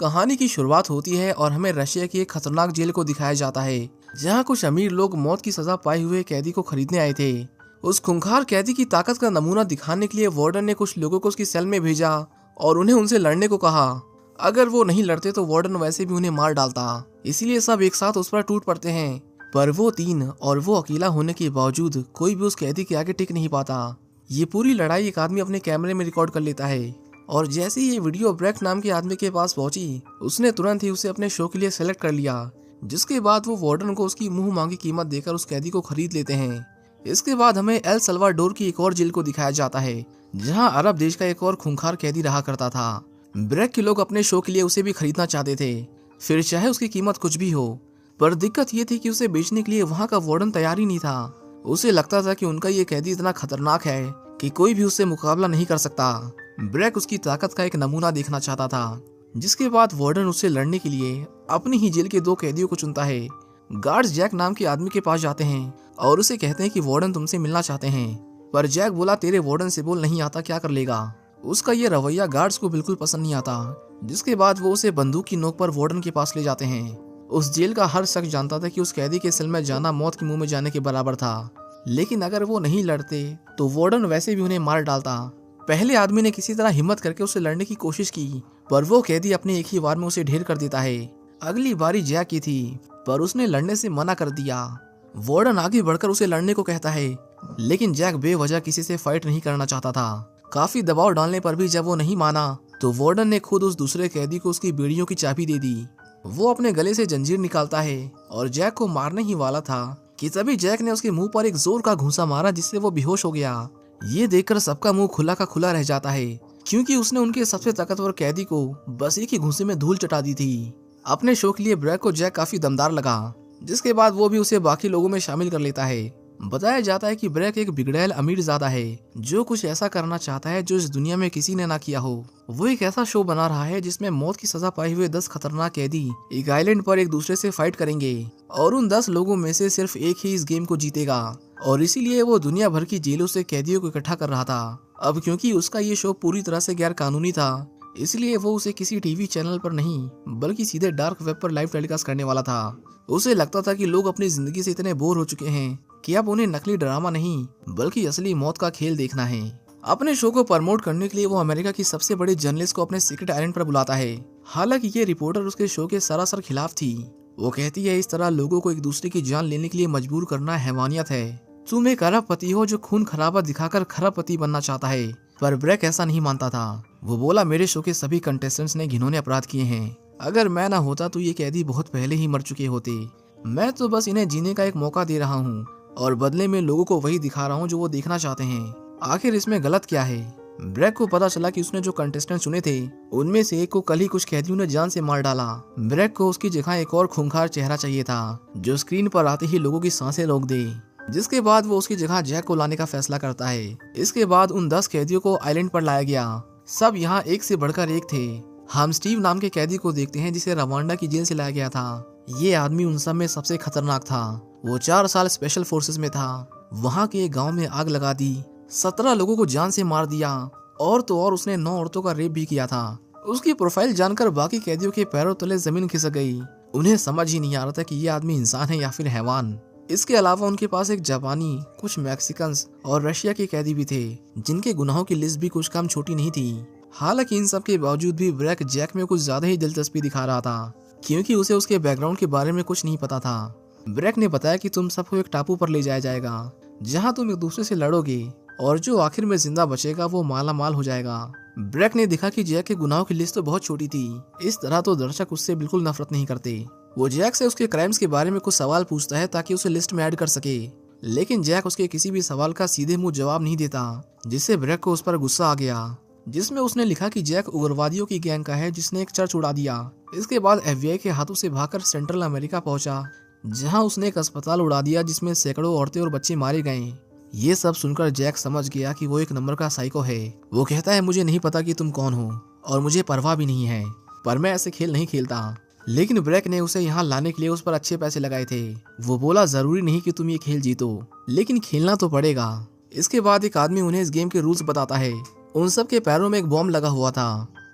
कहानी की शुरुआत होती है और हमें रशिया की एक खतरनाक जेल को दिखाया जाता है, जहां कुछ अमीर लोग मौत की सजा पाए हुए कैदी को खरीदने आए थे। उस खूंखार कैदी की ताकत का नमूना दिखाने के लिए वार्डन ने कुछ लोगों को उसकी सेल में भेजा और उन्हें उनसे लड़ने को कहा। अगर वो नहीं लड़ते तो वार्डन वैसे भी उन्हें मार डालता, इसीलिए सब एक साथ उस पर टूट पड़ते हैं। पर वो तीन और वो अकेला होने के बावजूद कोई भी उस कैदी के आगे टिक नहीं पाता। ये पूरी लड़ाई एक आदमी अपने कैमरे में रिकॉर्ड कर लेता है और जैसे ही ये वीडियो ब्रेक नाम के आदमी के पास पहुंची, उसने तुरंत ही उसे अपने शो के लिए सेलेक्ट कर लिया। जिसके बाद वो वार्डन को उसकी मुंह मांगी कीमत देकर उस कैदी को खरीद लेते हैं। इसके बाद हमें एल सल्वाडोर की एक और जेल को दिखाया जाता है, जहां अरब देश का एक और खूंखार कैदी रहा करता था। ब्रेक के लोग अपने शो के लिए उसे भी खरीदना चाहते थे, फिर चाहे उसकी कीमत कुछ भी हो। पर दिक्कत ये थी कि उसे बेचने के लिए वहाँ का वार्डन तैयार ही नहीं था। उसे लगता था कि उनका ये कैदी इतना खतरनाक है कि कोई भी उससे मुकाबला नहीं कर सकता। ब्रेक उसकी ताकत का एक नमूना देखना चाहता था। जिसके बाद वार्डन उससे लड़ने के लिए अपनी ही जेल के दो कैदियों को चुनता है। गार्ड्स जैक नाम के आदमी के पास जाते हैं और उसे कहते हैं कि वार्डन तुमसे मिलना चाहते हैं। पर जैक बोला, तेरे वार्डन से बोल नहीं आता, क्या कर लेगा। उसका ये रवैया गार्ड्स को बिल्कुल पसंद नहीं आता। जिसके बाद वो उसे बंदूक की नोक पर वार्डन के पास ले जाते हैं। उस जेल का हर शख्स जानता था कि उस कैदी के सेल में जाना मौत के मुंह में जाने के बराबर था, लेकिन अगर वो नहीं लड़ते तो वार्डन वैसे भी उन्हें मार डालता। पहले आदमी ने किसी तरह हिम्मत करके उसे लड़ने की कोशिश की, पर वो कैदी अपने एक ही वार में उसे ढेर कर देता है। अगली बारी जैक की थी, पर उसने लड़ने से मना कर दिया। वार्डन आगे बढ़कर उसे लड़ने को कहता है, लेकिन जैक बेवजह किसी से फाइट नहीं करना चाहता था। काफी दबाव डालने पर भी जब वो नहीं माना तो वार्डन ने खुद उस दूसरे कैदी को उसकी बीड़ियों की चाबी दे दी। वो अपने गले से जंजीर निकालता है और जैक को मारने ही वाला था कि तभी जैक ने उसके मुंह पर एक जोर का घूंसा मारा, जिससे वो बेहोश हो गया। ये देखकर सबका मुंह खुला का खुला रह जाता है, क्योंकि उसने उनके सबसे ताकतवर कैदी को बस एक ही घूंसे में धूल चटा दी थी। अपने शो के लिए ब्रेक को जैक काफी दमदार लगा, जिसके बाद वो भी उसे बाकी लोगों में शामिल कर लेता है। बताया जाता है कि ब्रेक एक बिगड़ैल अमीर ज़्यादा है, जो कुछ ऐसा करना चाहता है जो इस दुनिया में किसी ने ना किया हो। वो एक ऐसा शो बना रहा है जिसमें मौत की सजा पाए हुए 10 खतरनाक कैदी एक आइलैंड पर एक दूसरे से फाइट करेंगे और उन 10 लोगों में से सिर्फ एक ही इस गेम को जीतेगा। और इसीलिए वो दुनिया भर की जेलों से कैदियों को इकट्ठा कर रहा था। अब क्योंकि उसका ये शो पूरी तरह से गैर कानूनी था, इसलिए वो उसे किसी टीवी चैनल पर नहीं बल्कि सीधे डार्क वेब पर लाइव टेलीकास्ट करने वाला था। उसे लगता था कि लोग अपनी जिंदगी से इतने बोर हो चुके हैं कि अब उन्हें नकली ड्रामा नहीं बल्कि असली मौत का खेल देखना है। अपने शो को प्रमोट करने के लिए वो अमेरिका की सबसे बड़ी जर्नलिस्ट को अपने सीक्रेट आइलैंड पर बुलाता है। हालांकि ये रिपोर्टर उसके शो के सरासर खिलाफ थी। वो कहती है, इस तरह लोगों को एक दूसरे की जान लेने के लिए मजबूर करना हैवानियत है। तुम एक अरब पति हो जो खून खराबा दिखाकर खराब पति बनना चाहता है। पर ब्रेक ऐसा नहीं मानता था। वो बोला, मेरे शो के सभी कंटेस्टेंट्स ने घिनौने अपराध किए हैं। अगर मैं ना होता तो ये कैदी बहुत पहले ही मर चुके होते। मैं तो बस इन्हें जीने का एक मौका दे रहा हूँ और बदले में लोगों को वही दिखा रहा हूँ जो वो देखना चाहते हैं। आखिर इसमें गलत क्या है। ब्रेक को पता चला कि उसने जो कंटेस्टेंट चुने थे उनमें से एक को कल ही कुछ कैदियों ने जान से मार डाला। ब्रेक को उसकी जगह एक और खूंखार चेहरा चाहिए था, जो स्क्रीन पर आते ही लोगों की सांसें रोक दे। जिसके बाद वो उसकी जगह जैक को लाने का फैसला करता है। इसके बाद उन 10 कैदियों को आइलैंड पर लाया गया। सब यहाँ एक से बढ़कर एक थे। हम स्टीव नाम के कैदी को देखते हैं, जिसे रवांडा की जेल से लाया गया था। ये आदमी उन सब में सबसे खतरनाक था। वो 4 साल स्पेशल फोर्सेस में था। वहाँ के एक गांव में आग लगा दी, 17 लोगों को जान से मार दिया और तो और उसने 9 औरतों का रेप भी किया था। उसकी प्रोफाइल जानकर बाकी कैदियों के पैरों तले जमीन खिसक गई। उन्हें समझ ही नहीं आ रहा था कि ये आदमी इंसान है या फिर हैवान। इसके अलावा उनके पास एक जापानी, कुछ मैक्सिकन्स और रशिया के कैदी भी थे, जिनके गुनाहों की लिस्ट भी कुछ कम छोटी नहीं थी। हालांकि इन सब के बावजूद भी ब्रेक जैक में कुछ ज्यादा ही दिलचस्पी दिखा रहा था, क्योंकि उसे उसके बैकग्राउंड के बारे में कुछ नहीं पता था। ब्रेक ने बताया कि तुम सबको एक टापू पर ले जाया जाएगा, जहां तुम एक दूसरे से लड़ोगे और जो आखिर में जिंदा बचेगा वो माला माल हो जाएगा। ब्रेक ने देखा कि जैक के गुनाहों की लिस्ट तो बहुत छोटी थी। इस तरह तो दर्शक उससे बिल्कुल नफरत नहीं करते। वो जैक से उसके क्राइम्स के बारे में कुछ सवाल पूछता है ताकि उसे लिस्ट में ऐड कर सके, लेकिन जैक उसके किसी भी सवाल का सीधे मुंह जवाब नहीं देता, जिससे ब्रेक को उस पर गुस्सा आ गया। जिसमें उसने लिखा कि जैक उग्रवादियों की गैंग का है जिसने एक चर्च उड़ा दिया। इसके बाद FBI के हाथों से भागकर सेंट्रल अमेरिका पहुंचा, जहां उसने एक अस्पताल उड़ा दिया जिसमें सैकड़ों औरतें और बच्चे मारे गए। ये सब सुनकर जैक समझ गया कि वो एक नंबर का साइको है। वो कहता है, मुझे नहीं पता कि तुम कौन हो और मुझे परवाह भी नहीं है, पर मैं ऐसे खेल नहीं खेलता। लेकिन ब्रेक ने उसे यहाँ लाने के लिए उस पर अच्छे पैसे लगाए थे। वो बोला, जरूरी नहीं कि तुम ये खेल जीतो, लेकिन खेलना तो पड़ेगा। इसके बाद एक आदमी उन्हें इस गेम के रूल्स बताता है। उन सब के पैरों में एक बॉम्ब लगा हुआ था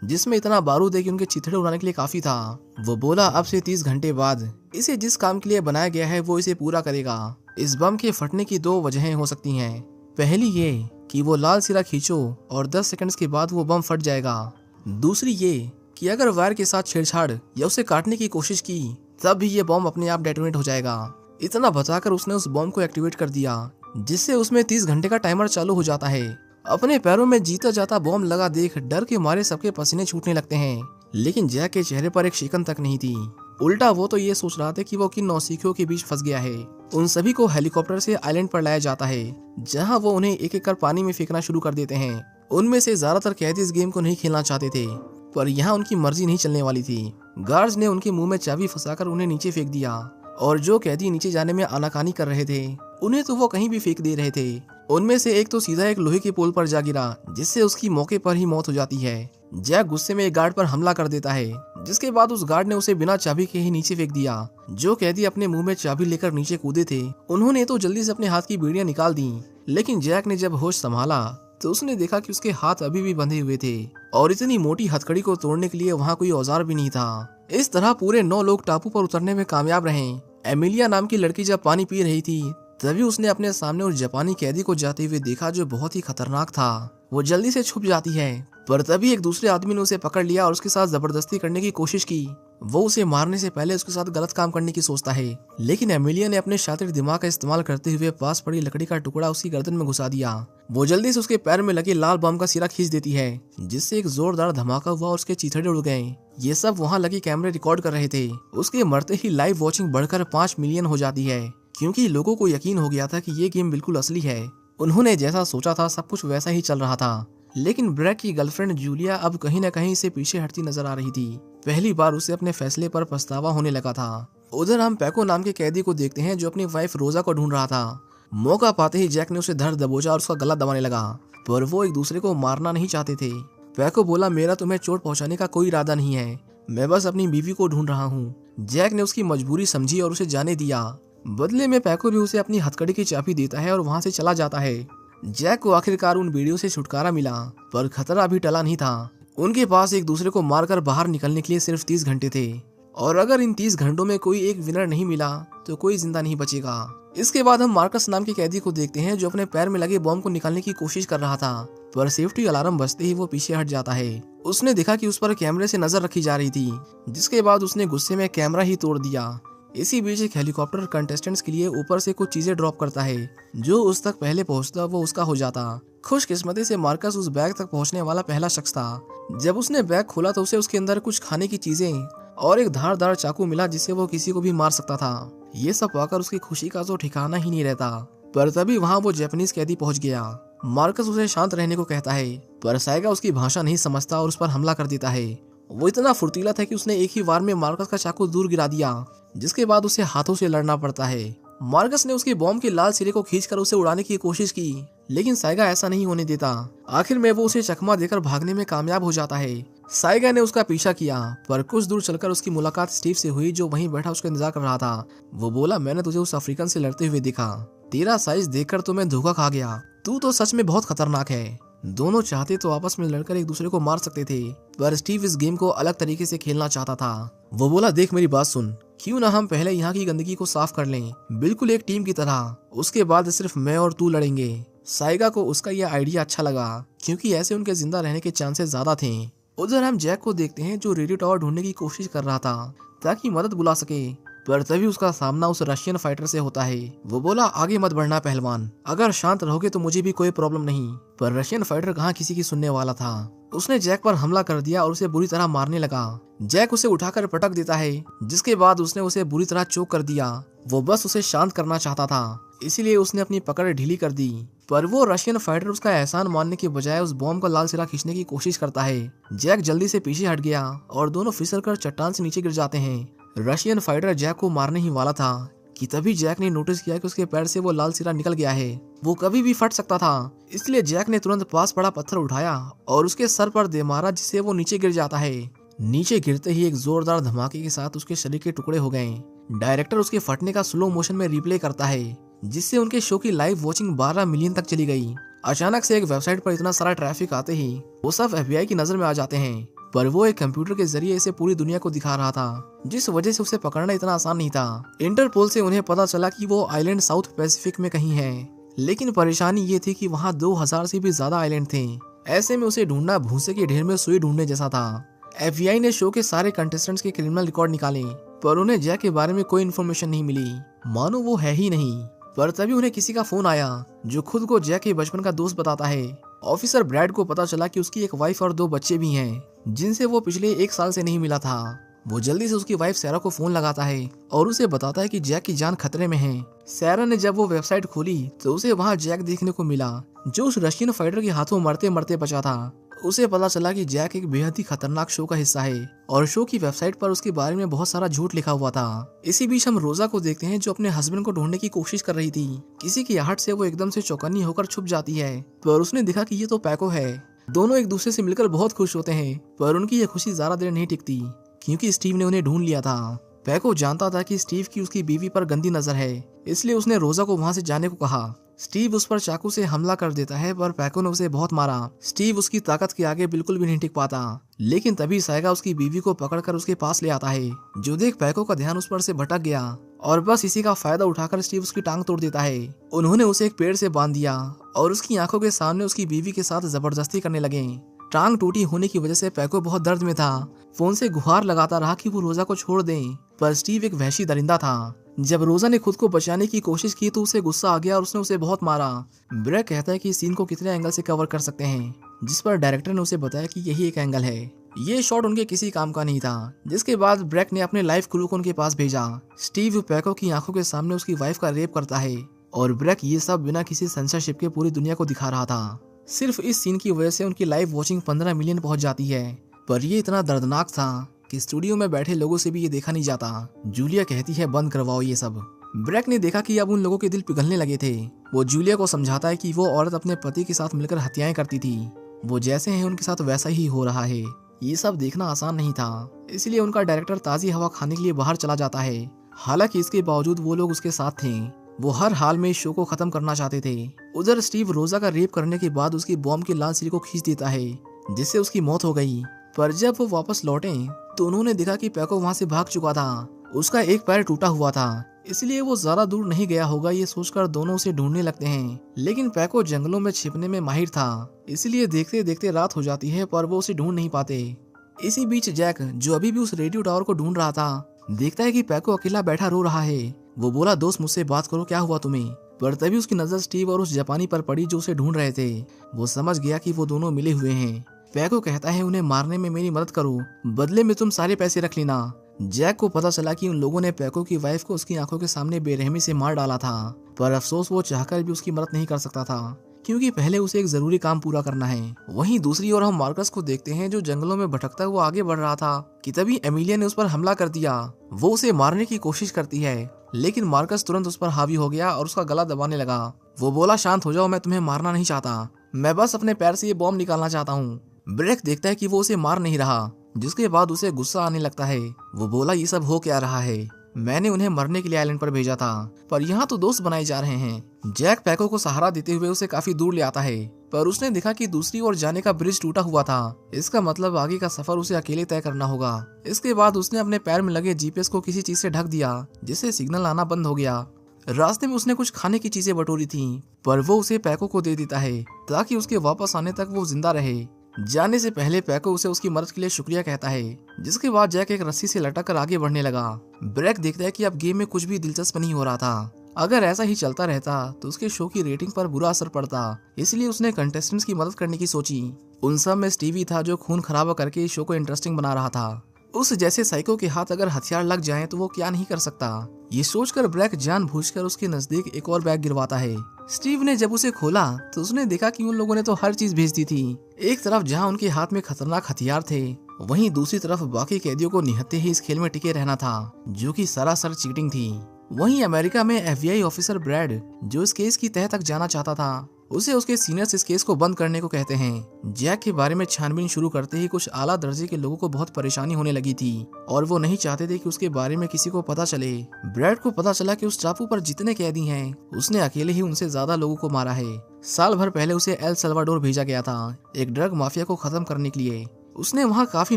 जिसमें इतना बारूद है कि उनके चिथड़े उड़ाने के लिए काफी था। वो बोला अब से 30 घंटे बाद इसे जिस काम के लिए बनाया गया है वो इसे पूरा करेगा। इस बम के फटने की 2 वजहें हो सकती हैं। पहली ये कि वो लाल सिरा खींचो और 10 सेकंड्स के बाद वो बम फट जाएगा। दूसरी ये कि अगर वायर के साथ छेड़छाड़ या उसे काटने की कोशिश की तब भी ये बम अपने आप डेटोनेट हो जाएगा। इतना बताकर उसने उस बम को एक्टिवेट कर दिया, जिससे उसमें 30 घंटे का टाइमर चालू हो जाता है। अपने पैरों में जीता जाता बम लगा देख डर के मारे सबके पसीने छूटने लगते हैं, लेकिन जैक के चेहरे पर एक शिकन तक नहीं थी। उल्टा वो तो ये सोच रहा था कि वो किन नौसिखियों के बीच फंस गया है। उन सभी को हेलीकॉप्टर से आइलैंड पर लाया जाता है, जहां वो उन्हें एक एक कर पानी में फेंकना शुरू कर देते हैं। उनमें से ज्यादातर कैदी इस गेम को नहीं खेलना चाहते थे, पर यहाँ उनकी मर्जी नहीं चलने वाली थी। गार्ड्स ने उनके मुंह में चाबी फंसाकर उन्हें नीचे फेंक दिया, और जो कैदी नीचे जाने में आनाकानी कर रहे थे उन्हें तो वो कहीं भी फेंक दे रहे थे। उनमें से एक तो सीधा एक लोहे के पोल पर जा गिरा, जिससे उसकी मौके पर ही मौत हो जाती है। जैक गुस्से में एक गार्ड पर हमला कर देता है, जिसके बाद उस गार्ड ने उसे बिना चाबी के ही नीचे फेंक दिया। जो कैदी अपने मुंह में चाबी लेकर नीचे कूदे थे उन्होंने तो जल्दी से अपने हाथ की बेड़ियां निकाल दी, लेकिन जैक ने जब होश संभाला तो उसने देखा कि उसके हाथ अभी भी बंधे हुए थे और इतनी मोटी हथकड़ी को तोड़ने के लिए वहाँ कोई औजार भी नहीं था। इस तरह पूरे 9 लोग टापू पर उतरने में कामयाब रहे। एमिलिया नाम की लड़की जब पानी पी रही थी तभी उसने अपने सामने उस जापानी कैदी को जाते हुए देखा, जो बहुत ही खतरनाक था। वो जल्दी से छुप जाती है, पर तभी एक दूसरे आदमी ने उसे पकड़ लिया और उसके साथ जबरदस्ती करने की कोशिश की। वो उसे मारने से पहले उसके साथ गलत काम करने की सोचता है, लेकिन एमिलिया ने अपने शातिर दिमाग का इस्तेमाल करते हुए पास पड़ी लकड़ी का टुकड़ा उसकी गर्दन में घुसा दिया। वो जल्दी से उसके पैर में लगे लाल बम का सिरा खींच देती है, जिससे एक जोरदार धमाका हुआ और उसके चीथड़े उड़ गए। ये सब वहाँ लगे कैमरे रिकॉर्ड कर रहे थे। उसके मरते ही लाइव वॉचिंग बढ़कर 5 मिलियन हो जाती है, क्योंकि लोगों को यकीन हो गया था कि ये गेम बिल्कुल असली है। उन्होंने जैसा सोचा था सब कुछ वैसा ही चल रहा था, लेकिन ब्रैक की गर्लफ्रेंड जूलिया अब कहीं न कहीं से पीछे हटती नजर आ रही थी। पहली बार उसे अपने फैसले पर पछतावा होने लगा था। उधर हम पैको नाम के कैदी को देखते हैं, जो अपनी वाइफ रोजा को ढूंढ रहा था। मौका पाते ही जैक ने उसे धर दबोचा और उसका गला दबाने लगा, पर वो एक दूसरे को मारना नहीं चाहते थे। पैको बोला, मेरा तुम्हें चोट पहुंचाने का कोई इरादा नहीं है, मैं बस अपनी बीवी को ढूंढ रहा हूँ। जैक ने उसकी मजबूरी समझी और उसे जाने दिया। बदले में पैको भी उसे अपनी हथकड़ी की चाबी देता है और वहाँ से चला जाता है। जैक को आखिरकार उन बीड़ियों से छुटकारा मिला, पर खतरा अभी टला नहीं था। उनके पास एक दूसरे को मारकर बाहर निकलने के लिए सिर्फ 30 घंटे थे, और अगर इन 30 घंटों में कोई एक विनर नहीं मिला तो कोई जिंदा नहीं बचेगा। इसके बाद हम मार्कस नाम के कैदी को देखते हैं, जो अपने पैर में लगे बॉम्ब को निकालने की कोशिश कर रहा था, पर सेफ्टी अलार्म बजते ही वो पीछे हट जाता है। उसने देखा कि उस पर कैमरे से नजर रखी जा रही थी, जिसके बाद उसने गुस्से में कैमरा ही तोड़ दिया। इसी बीच एक हेलीकॉप्टर कंटेस्टेंट्स के लिए ऊपर से कुछ चीजें ड्रॉप करता है, जो उस तक पहले पहुंचता वो उसका हो जाता। खुशकिस्मती से मार्कस उस बैग तक पहुंचने वाला पहला शख्स था। जब उसने बैग खोला तो उसे उसके अंदर कुछ खाने की चीजें और एक धारदार चाकू मिला, जिससे वो किसी को भी मार सकता था। ये सब पाकर उसकी खुशी का तो ठिकाना ही नहीं रहता। पर तभी वहाँ वो जापानीज कैदी पहुंच गया। मार्कस उसे शांत रहने को कहता है, पर साइगा उसकी भाषा नहीं समझता और उस पर हमला कर देता है। वो इतना फुर्तीला था कि उसने एक ही वार में मार्कस का चाकू दूर गिरा दिया, जिसके बाद उसे हाथों से लड़ना पड़ता है। मार्कस ने उसके बॉम्ब के लाल सिरे को खींचकर उसे उड़ाने की कोशिश की, लेकिन साइगा ऐसा नहीं होने देता। आखिर में वो उसे चकमा देकर भागने में कामयाब हो जाता है। साइगा ने उसका पीछा किया, पर कुछ दूर चलकर उसकी मुलाकात स्टीव से हुई, जो वहीं बैठा उसका इंतजार कर रहा था। वो बोला, मैंने तुझे उस अफ्रीकन से लड़ते हुए देखा, तेरा साइज देखकर तो मैं धोखा खा गया, तू तो सच में बहुत खतरनाक है। दोनों चाहते तो आपस में लड़कर एक दूसरे को मार सकते थे, पर स्टीव इस गेम को अलग तरीके से खेलना चाहता था। वो बोला, देख मेरी बात सुन, क्यों ना हम पहले यहाँ की गंदगी को साफ कर लें, बिल्कुल एक टीम की तरह। उसके बाद सिर्फ मैं और तू लड़ेंगे। साइगा को उसका यह आइडिया अच्छा लगा, क्योंकि ऐसे उनके जिंदा रहने के चांसेस ज्यादा थे। उधर हम जैक को देखते हैं, जो रेडियो टावर ढूंढने की कोशिश कर रहा था ताकि मदद बुला सके, पर तभी उसका सामना उस रशियन फाइटर से होता है। वो बोला, आगे मत बढ़ना पहलवान, अगर शांत रहोगे तो मुझे भी कोई प्रॉब्लम नहीं। पर रशियन फाइटर कहाँ किसी की सुनने वाला था। उसने जैक पर हमला कर दिया और उसे बुरी तरह मारने लगा। जैक उसे उठाकर पटक देता है, जिसके बाद उसने उसे बुरी तरह चोक कर दिया। वो बस उसे शांत करना चाहता था, इसीलिए उसने अपनी पकड़ ढीली कर दी। पर वो रशियन फाइटर उसका एहसान मानने के बजाय उस बॉम्ब का लाल सिरा खींचने की कोशिश करता है। जैक जल्दी से पीछे हट गया और दोनों फिसलकर चट्टान से नीचे गिर जाते हैं। रशियन फाइटर जैक को मारने ही वाला था कि तभी जैक ने नोटिस किया कि उसके पैर से वो लाल सिरा निकल गया है। वो कभी भी फट सकता था, इसलिए जैक ने तुरंत पास पड़ा पत्थर उठाया और उसके सर पर दे मारा, जिससे वो नीचे गिर जाता है। नीचे गिरते ही एक जोरदार धमाके के साथ उसके शरीर के टुकड़े हो गए। डायरेक्टर उसके फटने का स्लो मोशन में रिप्ले करता है, जिससे उनके शो की लाइव वॉचिंग 12 मिलियन तक चली गई। अचानक से एक वेबसाइट पर इतना सारा ट्रैफिक आते ही वो सब FBI की नजर में आ जाते हैं। पर वो एक कंप्यूटर के जरिए इसे पूरी दुनिया को दिखा रहा था, जिस वजह से उसे पकड़ना इतना आसान नहीं था। इंटरपोल से उन्हें पता चला कि वो आइलैंड साउथ पैसिफिक में कहीं है, लेकिन परेशानी ये थी कि वहाँ 2000 से भी ज्यादा आइलैंड थे। ऐसे में उसे ढूंढना भूसे के ढेर में सुई ढूंढने जैसा था। FBI ने शो के सारे कंटेस्टेंट्स के क्रिमिनल रिकॉर्ड निकाले, पर उन्हें जैक के बारे में कोई इन्फॉर्मेशन नहीं मिली, मानो वो है ही नहीं। पर तभी उन्हें किसी का फोन आया जो खुद को जैक के बचपन का दोस्त बताता है। ऑफिसर ब्रैड को पता चला कि उसकी एक वाइफ और 2 बच्चे भी हैं, जिनसे वो पिछले 1 साल से नहीं मिला था। वो जल्दी से उसकी वाइफ सैरा को फोन लगाता है और उसे बताता है कि जैक की जान खतरे में है। सैरा ने जब वो वेबसाइट खोली तो उसे वहाँ जैक देखने को मिला, जो उस रशियन फाइटर के हाथों मरते मरते बचा था। उसे पता चला कि जैक एक बेहद ही खतरनाक शो का हिस्सा है और शो की वेबसाइट पर उसके बारे में बहुत सारा झूठ लिखा हुआ था। इसी बीच हम रोजा को देखते हैं, जो अपने हस्बैंड को ढूंढने की कोशिश कर रही थी। किसी की आहट से वो एकदम से चौकन्नी होकर छुप जाती है, पर उसने देखा कि ये तो पैको है। दोनों एक दूसरे से मिलकर बहुत खुश होते हैं, पर उनकी ये खुशी ज्यादा देर नहीं टिकती, क्योंकि स्टीव ने उन्हें ढूंढ लिया था। पैको जानता था कि स्टीव की उसकी बीवी पर गंदी नजर है, इसलिए उसने रोजा को वहां से जाने को कहा। स्टीव उस पर चाकू से हमला कर देता है, पर पैको ने उसे बहुत मारा। स्टीव उसकी ताकत के आगे बिल्कुल भी नहीं टिक पाता, लेकिन तभी साइगा उसकी बीवी को पकड़कर उसके पास ले आता है। जो देख पैको का ध्यान उस पर से भटक गया और बस इसी का फायदा उठाकर स्टीव उसकी टांग तोड़ देता है। उन्होंने उसे एक पेड़ से बांध दिया और उसकी आंखों के सामने उसकी बीवी के साथ जबरदस्ती करने लगे। टांग टूटी होने की वजह से पैको बहुत दर्द में था। फोन से गुहार लगाता रहा कि वो रोजा को छोड़ दें, पर स्टीव एक वहशी दरिंदा था। जब रोजा ने खुद को बचाने की कोशिश की तो उसे गुस्सा आ गया और उसने उसे बहुत मारा। ब्रैक कहता है कि इस सीन को कितने एंगल से कवर कर सकते हैं, जिस पर डायरेक्टर ने उसे बताया कि यही एक एंगल है। ये शॉट उनके किसी काम का नहीं था, जिसके बाद ब्रैक ने अपने लाइव क्रू को उनके पास भेजा। स्टीव पैको की आंखों के सामने उसकी वाइफ का रेप करता है और ब्रैक ये सब बिना किसी सेंसरशिप के पूरी दुनिया को दिखा रहा था। सिर्फ इस सीन की वजह से उनकी लाइव वॉचिंग 15 मिलियन पहुंच जाती है, पर ये इतना दर्दनाक था कि स्टूडियो में बैठे लोगों से भी ये देखा नहीं जाता। जूलिया कहती है बंद करवाओ ये सब। ब्रैक ने देखा कि अब उन लोगों के दिल पिघलने लगे थे। वो जूलिया को समझाता है कि वो औरत अपने पति के साथ मिलकर हत्याएं करती थी, वो जैसे हैं उनके साथ वैसा ही हो रहा है। ये सब देखना आसान नहीं था, इसलिए उनका डायरेक्टर ताजी हवा खाने के लिए बाहर चला जाता है। हालांकि इसके बावजूद वो लोग उसके साथ थे, वो हर हाल में इस शो को खत्म करना चाहते थे। उधर स्टीव रोजा का रेप करने के बाद उसकी बॉम्ब की लाल सिरी को खींच देता है, जिससे उसकी मौत हो गई। पर जब वो वापस लौटे तो उन्होंने देखा कि पैको वहां से भाग चुका था। उसका एक पैर टूटा हुआ था, इसलिए वो ज्यादा दूर नहीं गया होगा, ये सोचकर दोनों उसे ढूंढने लगते हैं। लेकिन पैको जंगलों में छिपने में माहिर था, इसलिए देखते देखते रात हो जाती है, पर वो उसे ढूंढ नहीं पाते। इसी बीच जैक, जो अभी भी उस रेडियो टावर को ढूंढ रहा था, देखता है कि पैको अकेला बैठा रो रहा है। वो बोला, दोस्त मुझसे बात करो, क्या हुआ तुम्हें? पर तभी उसकी नजर स्टीव और उस जापानी पर पड़ी जो उसे ढूंढ रहे थे। वो समझ गया कि वो दोनों मिले हुए हैं। पैको कहता है, उन्हें मारने में मेरी मदद करो, बदले में तुम सारे पैसे रख लेना। जैक को पता चला कि उन लोगों ने पैको की वाइफ को उसकी आंखों के सामने बेरहमी से मार डाला था, पर अफसोस वो चाहकर भी उसकी मदद नहीं कर सकता था, क्योंकि पहले उसे एक जरूरी काम पूरा करना है। वहीं दूसरी ओर हम मार्कस को देखते हैं, जो जंगलों में भटकता हुआ आगे बढ़ रहा था कि तभी एमिलिया ने उस पर हमला कर दिया। वो उसे मारने की कोशिश करती है, लेकिन मार्कस तुरंत उस पर हावी हो गया और उसका गला दबाने लगा। वो बोला, शांत हो जाओ, मैं तुम्हें मारना नहीं चाहता, मैं बस अपने पैर से ये बॉम्ब निकालना चाहता हूँ। ब्रैक देखता है कि वो उसे मार नहीं रहा, जिसके बाद उसे गुस्सा आने लगता है। वो बोला, ये सब हो क्या रहा है? मैंने उन्हें मरने के लिए आइलैंड पर भेजा था, पर यहाँ तो दोस्त बनाए जा रहे हैं। जैक पैको को सहारा देते हुए उसे काफी दूर ले आता है, पर उसने देखा कि दूसरी ओर जाने का ब्रिज टूटा हुआ था। इसका मतलब आगे का सफर उसे अकेले तय करना होगा। इसके बाद उसने अपने पैर में लगे जीपीएस को किसी चीज से ढक दिया, जिससे सिग्नल आना बंद हो गया। रास्ते में उसने कुछ खाने की चीजें बटोरी थी, पर वो उसे पैको को दे देता है ताकि उसके वापस आने तक वो जिंदा रहे। जाने से पहले पैको उसे उसकी मदद के लिए शुक्रिया कहता है, जिसके बाद जैक एक रस्सी से लटक कर आगे बढ़ने लगा। ब्रैक देखता है कि अब गेम में कुछ भी दिलचस्प नहीं हो रहा था। अगर ऐसा ही चलता रहता तो उसके शो की रेटिंग पर बुरा असर पड़ता, इसलिए उसने कंटेस्टेंट्स की मदद करने की सोची। उन सब में स्टीवी था, जो खून खराबा करके इस शो को इंटरेस्टिंग बना रहा था। उस जैसे साइको के हाथ अगर हथियार लग जाएं तो वो क्या नहीं कर सकता। ये सोचकर ब्रैक जानबूझकर उसके नजदीक एक और बैग गिरवाता है। स्टीव ने जब उसे खोला तो उसने देखा कि उन लोगों ने तो हर चीज भेज दी थी। एक तरफ जहां उनके हाथ में खतरनाक हथियार थे, वहीं दूसरी तरफ बाकी कैदियों को निहत्ते ही इस खेल में टिके रहना था, जो कि सरासर चीटिंग थी। वहीं अमेरिका में FBI ऑफिसर ब्रैड, जो इस केस की तह तक जाना चाहता था, उसे उसके सीनियर्स इस केस को बंद करने को कहते हैं। जैक के बारे में छानबीन शुरू करते ही कुछ आला दर्जे के लोगों को बहुत परेशानी होने लगी थी और वो नहीं चाहते थे कि उसके बारे में किसी को पता चले। ब्रैड को पता चला कि उस टापू पर जितने कैदी हैं, उसने अकेले ही उनसे ज्यादा लोगों को मारा है। साल भर पहले उसे एल सल्वाडोर भेजा गया था, एक ड्रग माफिया को खत्म करने के लिए। उसने वहाँ काफी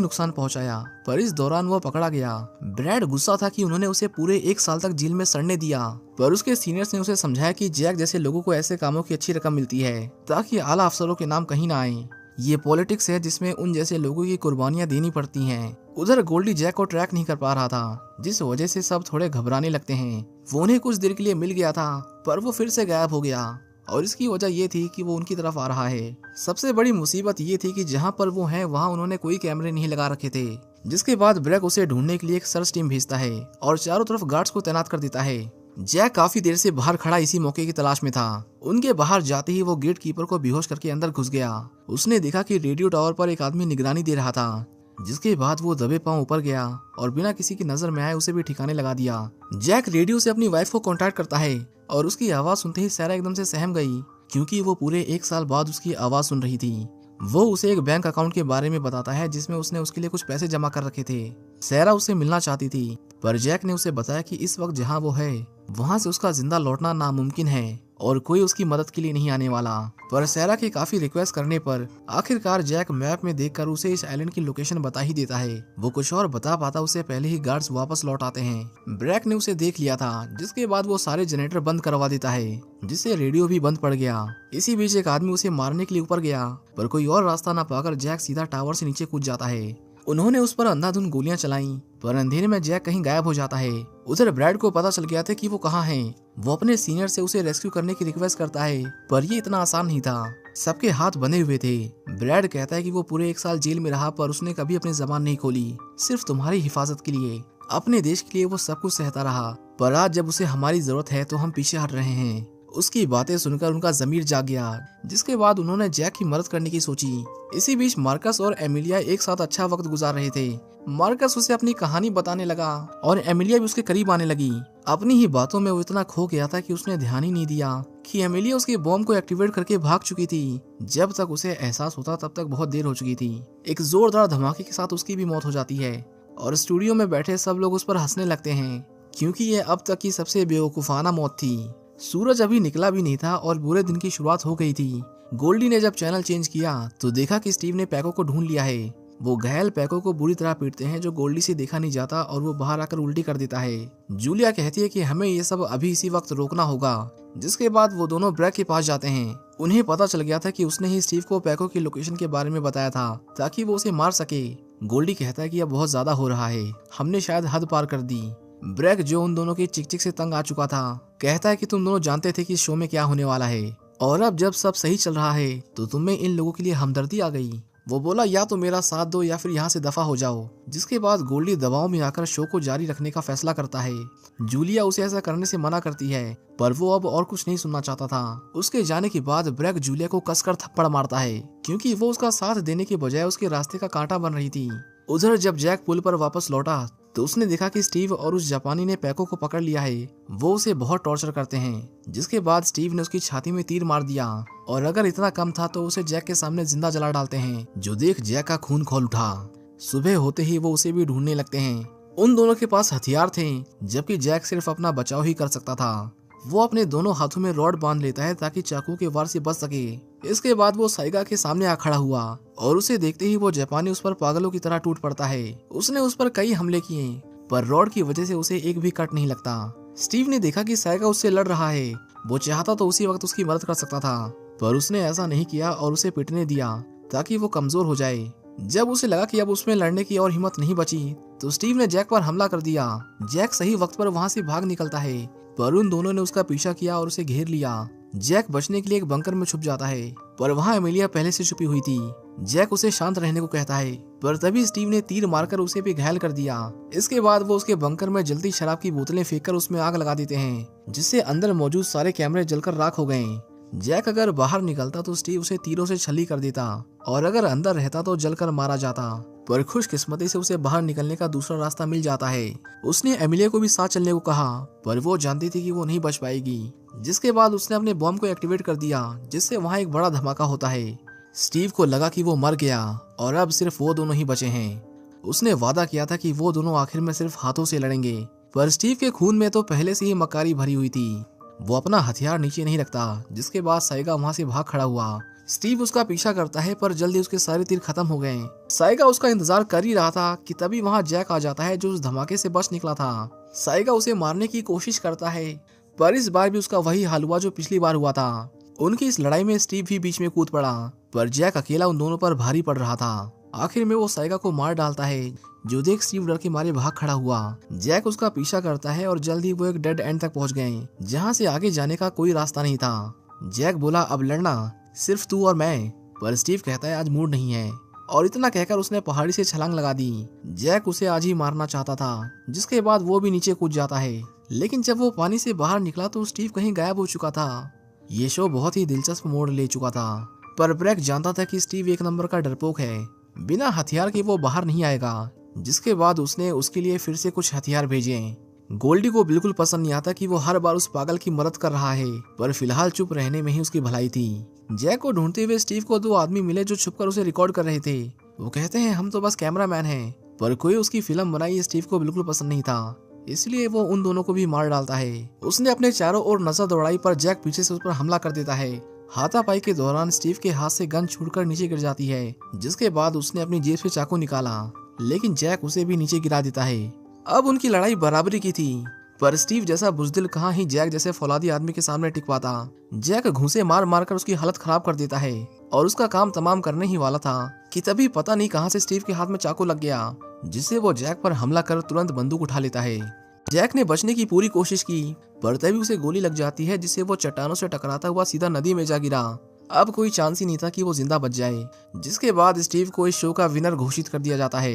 नुकसान पहुंचाया, पर इस दौरान वो पकड़ा गया। ब्रैड गुस्सा था कि उन्होंने उसे पूरे 1 साल तक जेल में सड़ने दिया, पर उसके सीनियर्स ने उसे समझाया कि जैक जैसे लोगों को ऐसे कामों की अच्छी रकम मिलती है ताकि आला अफसरों के नाम कहीं ना आए। ये पॉलिटिक्स है जिसमें उन जैसे लोगों की कुर्बानियां देनी पड़ती हैं। उधर गोल्डी जैक को ट्रैक नहीं कर पा रहा था, जिस वजह से सब थोड़े घबराने लगते हैं। वो उन्हें कुछ देर के लिए मिल गया था, पर वो फिर से गायब हो गया और इसकी वजह ये थी कि वो उनकी तरफ आ रहा है। सबसे बड़ी मुसीबत ये थी कि जहाँ पर वो है वहाँ उन्होंने कोई कैमरे नहीं लगा रखे थे। जिसके बाद ब्रैक उसे ढूंढने के लिए एक सर्च टीम भेजता है और चारों तरफ गार्ड्स को तैनात कर देता है। जैक काफी देर से बाहर खड़ा इसी मौके की तलाश में था। उनके बाहर जाते ही वो गेट कीपर को बेहोश करके अंदर घुस गया। उसने देखा कि रेडियो टावर पर एक आदमी निगरानी दे रहा था, जिसके बाद वो दबे पांव ऊपर गया और बिना किसी की नजर में आए उसे भी ठिकाने लगा दिया। जैक रेडियो से अपनी वाइफ को कांटेक्ट करता है और उसकी आवाज सुनते ही सैरा एकदम से सहम गई, क्योंकि वो पूरे 1 साल बाद उसकी आवाज सुन रही थी। वो उसे एक बैंक अकाउंट के बारे में बताता है जिसमें उसने उसके लिए कुछ पैसे जमा कर रखे थे। सैरा उससे मिलना चाहती थी, पर जैक ने उसे बताया कि इस वक्त जहाँ वो है वहाँ से उसका जिंदा लौटना नामुमकिन है और कोई उसकी मदद के लिए नहीं आने वाला। पर सैरा के काफी रिक्वेस्ट करने पर आखिरकार जैक मैप में देखकर उसे इस आइलैंड की लोकेशन बता ही देता है। वो कुछ और बता पाता उससे पहले ही गार्ड्स वापस लौट आते हैं। ब्रैक ने उसे देख लिया था, जिसके बाद वो सारे जनरेटर बंद करवा देता है, जिससे रेडियो भी बंद पड़ गया। इसी बीच एक आदमी उसे मारने के लिए ऊपर गया, पर कोई और रास्ता न पाकर जैक सीधा टावर से नीचे कूद जाता है। उन्होंने उस पर अंधाधुंध गोलियां चलाईं, पर अंधेरे में जैक कहीं गायब हो जाता है। उधर ब्रैड को पता चल गया था कि वो कहाँ है। वो अपने सीनियर से उसे रेस्क्यू करने की रिक्वेस्ट करता है, पर ये इतना आसान नहीं था। सबके हाथ बंधे हुए थे। ब्रैड कहता है कि वो पूरे 1 साल जेल में रहा, पर उसने कभी अपनी जबान नहीं खोली, सिर्फ तुम्हारी हिफाजत के लिए। अपने देश के लिए वो सब कुछ सहता रहा, पर आज जब उसे हमारी जरूरत है तो हम पीछे हट रहे हैं। उसकी बातें सुनकर उनका जमीर जाग गया, जिसके बाद उन्होंने जैक की मदद करने की सोची। इसी बीच मार्कस और एमिलिया एक साथ अच्छा वक्त गुजार रहे थे। मार्कस उसे अपनी कहानी बताने लगा और एमिलिया भी उसके करीब आने लगी। अपनी ही बातों में वो इतना खो गया था कि उसने ध्यान ही नहीं दिया कि एमिलिया उसके बॉम्ब को एक्टिवेट करके भाग चुकी थी। जब तक उसे एहसास होता तब तक बहुत देर हो चुकी थी। एक जोरदार धमाके के साथ उसकी भी मौत हो जाती है और स्टूडियो में बैठे सब लोग उस पर हंसने लगते हैं, क्योंकि ये अब तक की सबसे बेवकूफाना मौत थी। सूरज अभी निकला भी नहीं था और बुरे दिन की शुरुआत हो गई थी। गोल्डी ने जब चैनल चेंज किया तो देखा कि स्टीव ने पैको को ढूंढ लिया है। वो घायल पैको को बुरी तरह पीटते हैं, जो गोल्डी से देखा नहीं जाता और वो बाहर आकर उल्टी कर देता है। जूलिया कहती है कि हमें ये सब अभी इसी वक्त रोकना होगा, जिसके बाद वो दोनों ब्रैक के पास जाते हैं। उन्हें पता चल गया था कि उसने ही स्टीव को पैको की लोकेशन के बारे में बताया था ताकि वो उसे मार सके। गोल्डी कहता है कि अब बहुत ज्यादा हो रहा है, हमने शायद हद पार कर दी। ब्रैक, जो उन दोनों की चिक चिक से तंग आ चुका था, कहता है कि तुम दोनों जानते थे कि शो में क्या होने वाला है, और अब जब सब सही चल रहा है तो तुम्हें इन लोगों के लिए हमदर्दी आ गई। वो बोला या तो मेरा साथ दो या फिर यहाँ से दफा हो जाओ। जिसके बाद गोल्डी दबाव में आकर शो को जारी रखने का फैसला करता है। जूलिया उसे ऐसा करने से मना करती है, पर वो अब और कुछ नहीं सुनना चाहता था। उसके जाने के बाद ब्रैक जूलिया को कसकर थप्पड़ मारता है, क्योंकि वो उसका साथ देने के बजाय उसके रास्ते का कांटा बन रही थी। उधर जब जैक पुल पर वापस लौटा तो उसने देखा कि स्टीव और उस जापानी ने पैको को पकड़ लिया है। वो उसे बहुत टॉर्चर करते हैं, जिसके बाद स्टीव ने उसकी छाती में तीर मार दिया, और अगर इतना कम था तो उसे जैक के सामने जिंदा जला डालते हैं, जो देख जैक का खून खौल उठा। सुबह होते ही वो उसे भी ढूंढने लगते हैं। उन दोनों के पास हथियार थे, जबकि जैक सिर्फ अपना बचाव ही कर सकता था। वो अपने दोनों हाथों में रॉड बांध लेता है ताकि चाकू के वार से बच सके। इसके बाद वो साइगा के सामने आ खड़ा हुआ और उसे देखते ही वो जापानी उस पर पागलों की तरह टूट पड़ता है। उसने उस पर कई हमले किए, पर रॉड की वजह से उसे एक भी कट नहीं लगता। स्टीव ने देखा कि साइगा उससे लड़ रहा है। वो चाहता तो उसी वक्त उसकी मदद कर सकता था, पर उसने ऐसा नहीं किया और उसे पिटने दिया ताकि वो कमजोर हो जाए। जब उसे लगा कि अब उसमें लड़ने की और हिम्मत नहीं बची तो स्टीव ने जैक पर हमला कर दिया। जैक सही वक्त पर वहाँ से भाग निकलता है, पर उन दोनों ने उसका पीछा किया और उसे घेर लिया। जैक बचने के लिए एक बंकर में छुप जाता है, पर वहाँ एमिलिया पहले से छुपी हुई थी। जैक उसे शांत रहने को कहता है, पर तभी स्टीव ने तीर मारकर उसे भी घायल कर दिया। इसके बाद वो उसके बंकर में जलती शराब की बोतलें फेंककर उसमें आग लगा देते हैं, जिससे अंदर मौजूद सारे कैमरे जलकर राख हो गए। जैक अगर बाहर निकलता तो स्टीव उसे तीरों से छली कर देता, और अगर अंदर रहता तो जलकर मारा जाता। पर खुशकिस्मती से उसे बाहर निकलने का दूसरा रास्ता मिल जाता है। उसने एमिलिया को भी साथ चलने को कहा, पर वो जानती थी कि वो नहीं बच पाएगी। जिसके बाद उसने अपने बॉम्ब को एक्टिवेट कर दिया, जिससे वहाँ एक बड़ा धमाका होता है। स्टीव को लगा कि वो मर गया और अब सिर्फ वो दोनों ही बचे हैं। उसने वादा किया था कि वो दोनों आखिर में सिर्फ हाथों से लड़ेंगे, पर स्टीव के खून में तो पहले से ही मक्कारी भरी हुई थी। वो अपना हथियार नीचे नहीं रखता। जिसके बाद साइगा वहाँ से भाग खड़ा हुआ। स्टीव उसका पीछा करता है पर जल्दी उसके सारे तीर खत्म हो गए। साइगा उसका इंतजार कर ही रहा था कि तभी वहाँ जैक आ जाता है जो उस धमाके से बच निकला था। साइगा उसे मारने की कोशिश करता है पर इस बार भी उसका वही हाल हुआ जो पिछली बार हुआ था। उनकी इस लड़ाई में स्टीव भी बीच में कूद पड़ा पर जैक अकेला उन दोनों पर भारी पड़ रहा था। आखिर में वो साइगा को मार डालता है जो देख स्टीव डर के मारे भाग खड़ा हुआ। जैक उसका पीछा करता है और जल्दी वो एक डेड एंड तक पहुंच गए जहां से आगे जाने का कोई रास्ता नहीं था। जैक बोला अब लड़ना सिर्फ तू और मैं, पर स्टीव कहता है आज मूड नहीं है और इतना कहकर उसने पहाड़ी से छलांग लगा दी। जैक उसे आज ही मारना चाहता था जिसके बाद वो भी नीचे कूद जाता है, लेकिन जब वो पानी से बाहर निकला तो स्टीव कहीं गायब हो चुका था। ये शो बहुत ही दिलचस्प मोड़ ले चुका था पर ब्रैक जानता था कि स्टीव एक नंबर का डरपोक है, बिना हथियार के वो बाहर नहीं आएगा। जिसके बाद उसने उसके लिए फिर से कुछ हथियार भेजे। गोल्डी को बिल्कुल पसंद नहीं आता कि वो हर बार उस पागल की मदद कर रहा है, पर फिलहाल चुप रहने में ही उसकी भलाई थी। जैक को ढूंढते हुए स्टीव को 2 आदमी मिले जो छुपकर उसे रिकॉर्ड कर रहे थे। वो कहते हैं हम तो बस कैमरामैन हैं, पर कोई उसकी फिल्म बनाई स्टीव को बिल्कुल पसंद नहीं था, इसलिए वो उन दोनों को भी मार डालता है। उसने अपने चारों ओर नजर दौड़ाई पर जैक पीछे से उस पर हमला कर देता है। हाथापाई के दौरान स्टीव के हाथ से गन छूटकर नीचे गिर जाती है, जिसके बाद उसने अपनी जेब से चाकू निकाला, लेकिन जैक उसे भी नीचे गिरा देता है। अब उनकी लड़ाई बराबरी की थी, पर स्टीव जैसा बुजदिल कहाँ ही जैक जैसे फौलादी आदमी के सामने टिक पाता। जैक घूंसे मार मार कर उसकी हालत खराब कर देता है और उसका काम तमाम करने ही वाला था कि तभी पता नहीं कहां से स्टीव के हाथ में चाकू लग गया, जिससे वो जैक पर हमला कर तुरंत बंदूक उठा लेता है। जैक ने बचने की पूरी कोशिश की पर तभी उसे गोली लग जाती है, जिससे वो चट्टानों से टकराता हुआ सीधा नदी में जा गिरा। अब कोई चांस ही नहीं था कि वो जिंदा बच जाए। जिसके बाद स्टीव को इस शो का विनर घोषित कर दिया जाता है।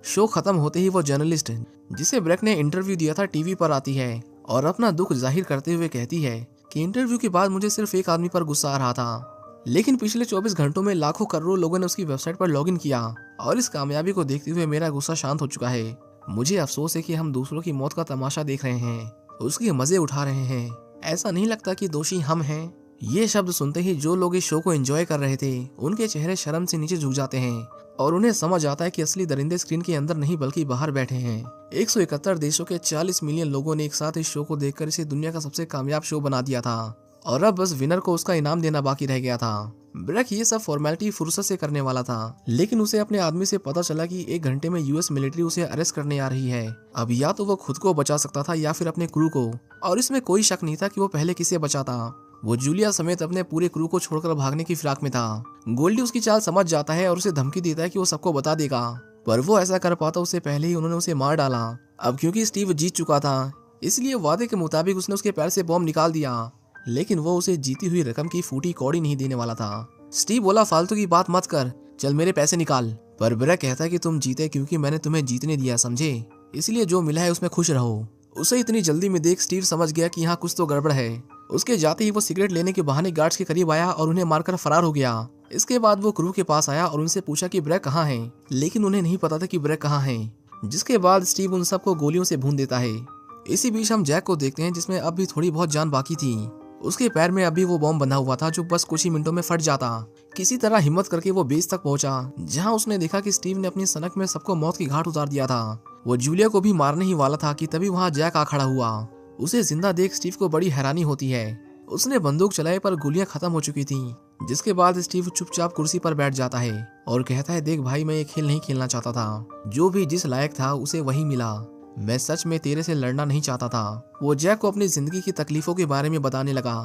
शो खत्म होते ही वो जर्नलिस्ट जिसे ब्रैक ने इंटरव्यू दिया था टीवी पर आती है और अपना दुख जाहिर करते हुए कहती है कि इंटरव्यू के बाद मुझे सिर्फ एक आदमी पर गुस्सा आ रहा था, लेकिन पिछले 24 घंटों में लाखों करोड़ों लोगों ने उसकी वेबसाइट पर लॉगिन किया और इस कामयाबी को देखते हुए मेरा गुस्सा शांत हो चुका है। मुझे अफसोस है कि हम दूसरों की मौत का तमाशा देख रहे हैं, उसके मजे उठा रहे हैं। ऐसा नहीं लगता कि दोषी हम हैं। ये शब्द सुनते ही जो लोग इस शो को एंजॉय कर रहे थे उनके चेहरे शर्म से नीचे झुक जाते हैं और उन्हें समझ आता है कि असली दरिंदे स्क्रीन के अंदर नहीं बल्कि बाहर बैठे हैं। 171 देशों के 40 मिलियन लोगों ने एक साथ इस शो को देखकर इसे दुनिया का सबसे कामयाब शो बना दिया था और अब बस विनर को उसका इनाम देना बाकी रह गया था। ब्रैक ये सब फॉर्मेलिटी फुर्सत से करने वाला था, लेकिन उसे अपने आदमी से पता चला कि 1 घंटे में यूएस मिलिट्री उसे अरेस्ट करने आ रही है। अब या तो वो खुद को बचा सकता था या फिर अपने क्रू को, और इसमें कोई शक नहीं था कि वो पहले किसे बचाता। वो जूलिया समेत अपने पूरे क्रू को छोड़कर भागने की फिराक में था। गोल्डी उसकी चाल समझ जाता है और उसे धमकी देता है कि वो सबको बता देगा, पर वो ऐसा कर पाता उससे पहले ही उन्होंने उसे मार डाला। अब क्योंकि स्टीव जीत चुका था, इसलिए वादे के मुताबिक उसने उसके पैर से बॉम्ब निकाल दिया, लेकिन वो उसे जीती हुई रकम की फूटी कौड़ी नहीं देने वाला था। स्टीव बोला फालतू की बात मत कर, चल मेरे पैसे निकाल। पर ब्रैक कहता है कि तुम जीते क्योंकि मैंने तुम्हें जीतने दिया, समझे, इसलिए जो मिला है उसमें खुश रहो। उसे इतनी जल्दी में देख स्टीव समझ गया कि यहाँ कुछ तो गड़बड़ है। उसके जाते ही वो सिगरेट लेने के बहाने गार्ड्स के करीब आया और उन्हें मारकर फरार हो गया। इसके बाद वो क्रू के पास आया और उनसे पूछा कि ब्रैक कहाँ है, लेकिन उन्हें नहीं पता था कि ब्रैक कहाँ है। जिसके बाद स्टीव उन सबको गोलियों से भून देता है। इसी बीच हम जैक को देखते हैं जिसमें अब भी थोड़ी बहुत जान बाकी थी। उसके पैर में अभी वो बॉम्ब बंधा हुआ था जो बस कुछ ही मिनटों में फट जाता। किसी तरह हिम्मत करके वो बेस तक पहुंचा, जहां उसने देखा कि स्टीव ने अपनी सनक में सबको मौत की घाट उतार दिया था। वो जूलिया को भी मारने ही वाला था कि तभी वहां जैक आ खड़ा हुआ। उसे जिंदा देख स्टीव को बड़ी हैरानी होती है। उसने बंदूक चलाई पर गोलियां खत्म हो चुकी थी। जिसके बाद स्टीव चुपचाप कुर्सी पर बैठ जाता है और कहता है, देख भाई, मैं ये खेल नहीं खेलना चाहता था। जो भी जिस लायक था उसे वही मिला। मैं सच में तेरे से लड़ना नहीं चाहता था। वो जैक को अपनी जिंदगी की तकलीफों के बारे में बताने लगा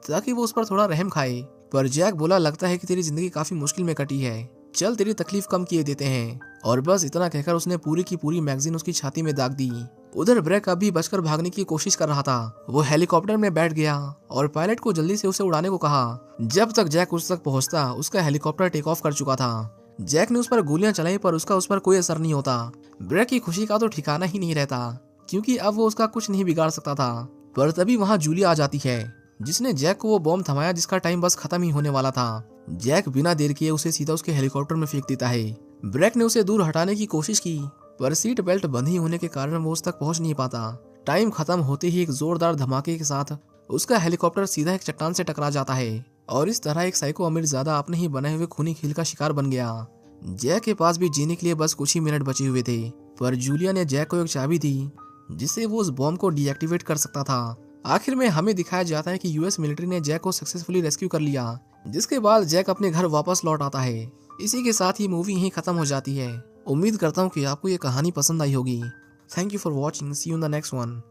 ताकि वो उस पर थोड़ा रहम खाए। पर जैक बोला, लगता है कि तेरी जिंदगी काफी मुश्किल में कटी है, चल तेरी तकलीफ कम किए देते हैं। और बस इतना कहकर उसने पूरी की पूरी मैगजीन उसकी छाती में दाग दी। उधर ब्रैक अभी बचकर भागने की कोशिश कर रहा था। वो हेलीकॉप्टर में बैठ गया और पायलट को जल्दी से उसे उड़ाने को कहा। जब तक जैक उस तक पहुंचता उसका हेलीकॉप्टर टेक ऑफ कर चुका था। जैक ने उस पर गोलियां चलाई पर उसका उस पर कोई असर नहीं होता। ब्रैक की खुशी का तो ठिकाना ही नहीं रहता क्योंकि अब वो उसका कुछ नहीं बिगाड़ सकता था। पर तभी वहां जूलिया आ जाती है जिसने जैक को वो बॉम्ब थमाया जिसका टाइम बस खत्म ही होने वाला था। जैक बिना देर किए उसे सीधा उसके हेलीकॉप्टर में फेंक देता है। ब्रैक ने उसे दूर हटाने की कोशिश की पर सीट बेल्ट बंधी होने के कारण वो उस तक पहुंच नहीं पाता। टाइम खत्म होते ही एक जोरदार धमाके के साथ उसका हेलीकॉप्टर सीधा एक चट्टान से टकरा जाता है और इस तरह एक साइको अमीरजादा अपने ही बनाए हुए खूनी खेल का शिकार बन गया। जैक के पास भी जीने के लिए बस कुछ ही मिनट बचे हुए थे, पर जूलिया ने जैक को एक चाबी दी जिससे वो उस बॉम्ब को डीएक्टिवेट कर सकता था। आखिर में हमें दिखाया जाता है कि यूएस मिलिट्री ने जैक को सक्सेसफुली रेस्क्यू कर लिया, जिसके बाद जैक अपने घर वापस लौट आता है। इसी के साथ ही मूवी यहीं खत्म हो जाती है। उम्मीद करता हूँ कि आपको ये कहानी पसंद आई होगी। Thank you for watching, see you in the next one.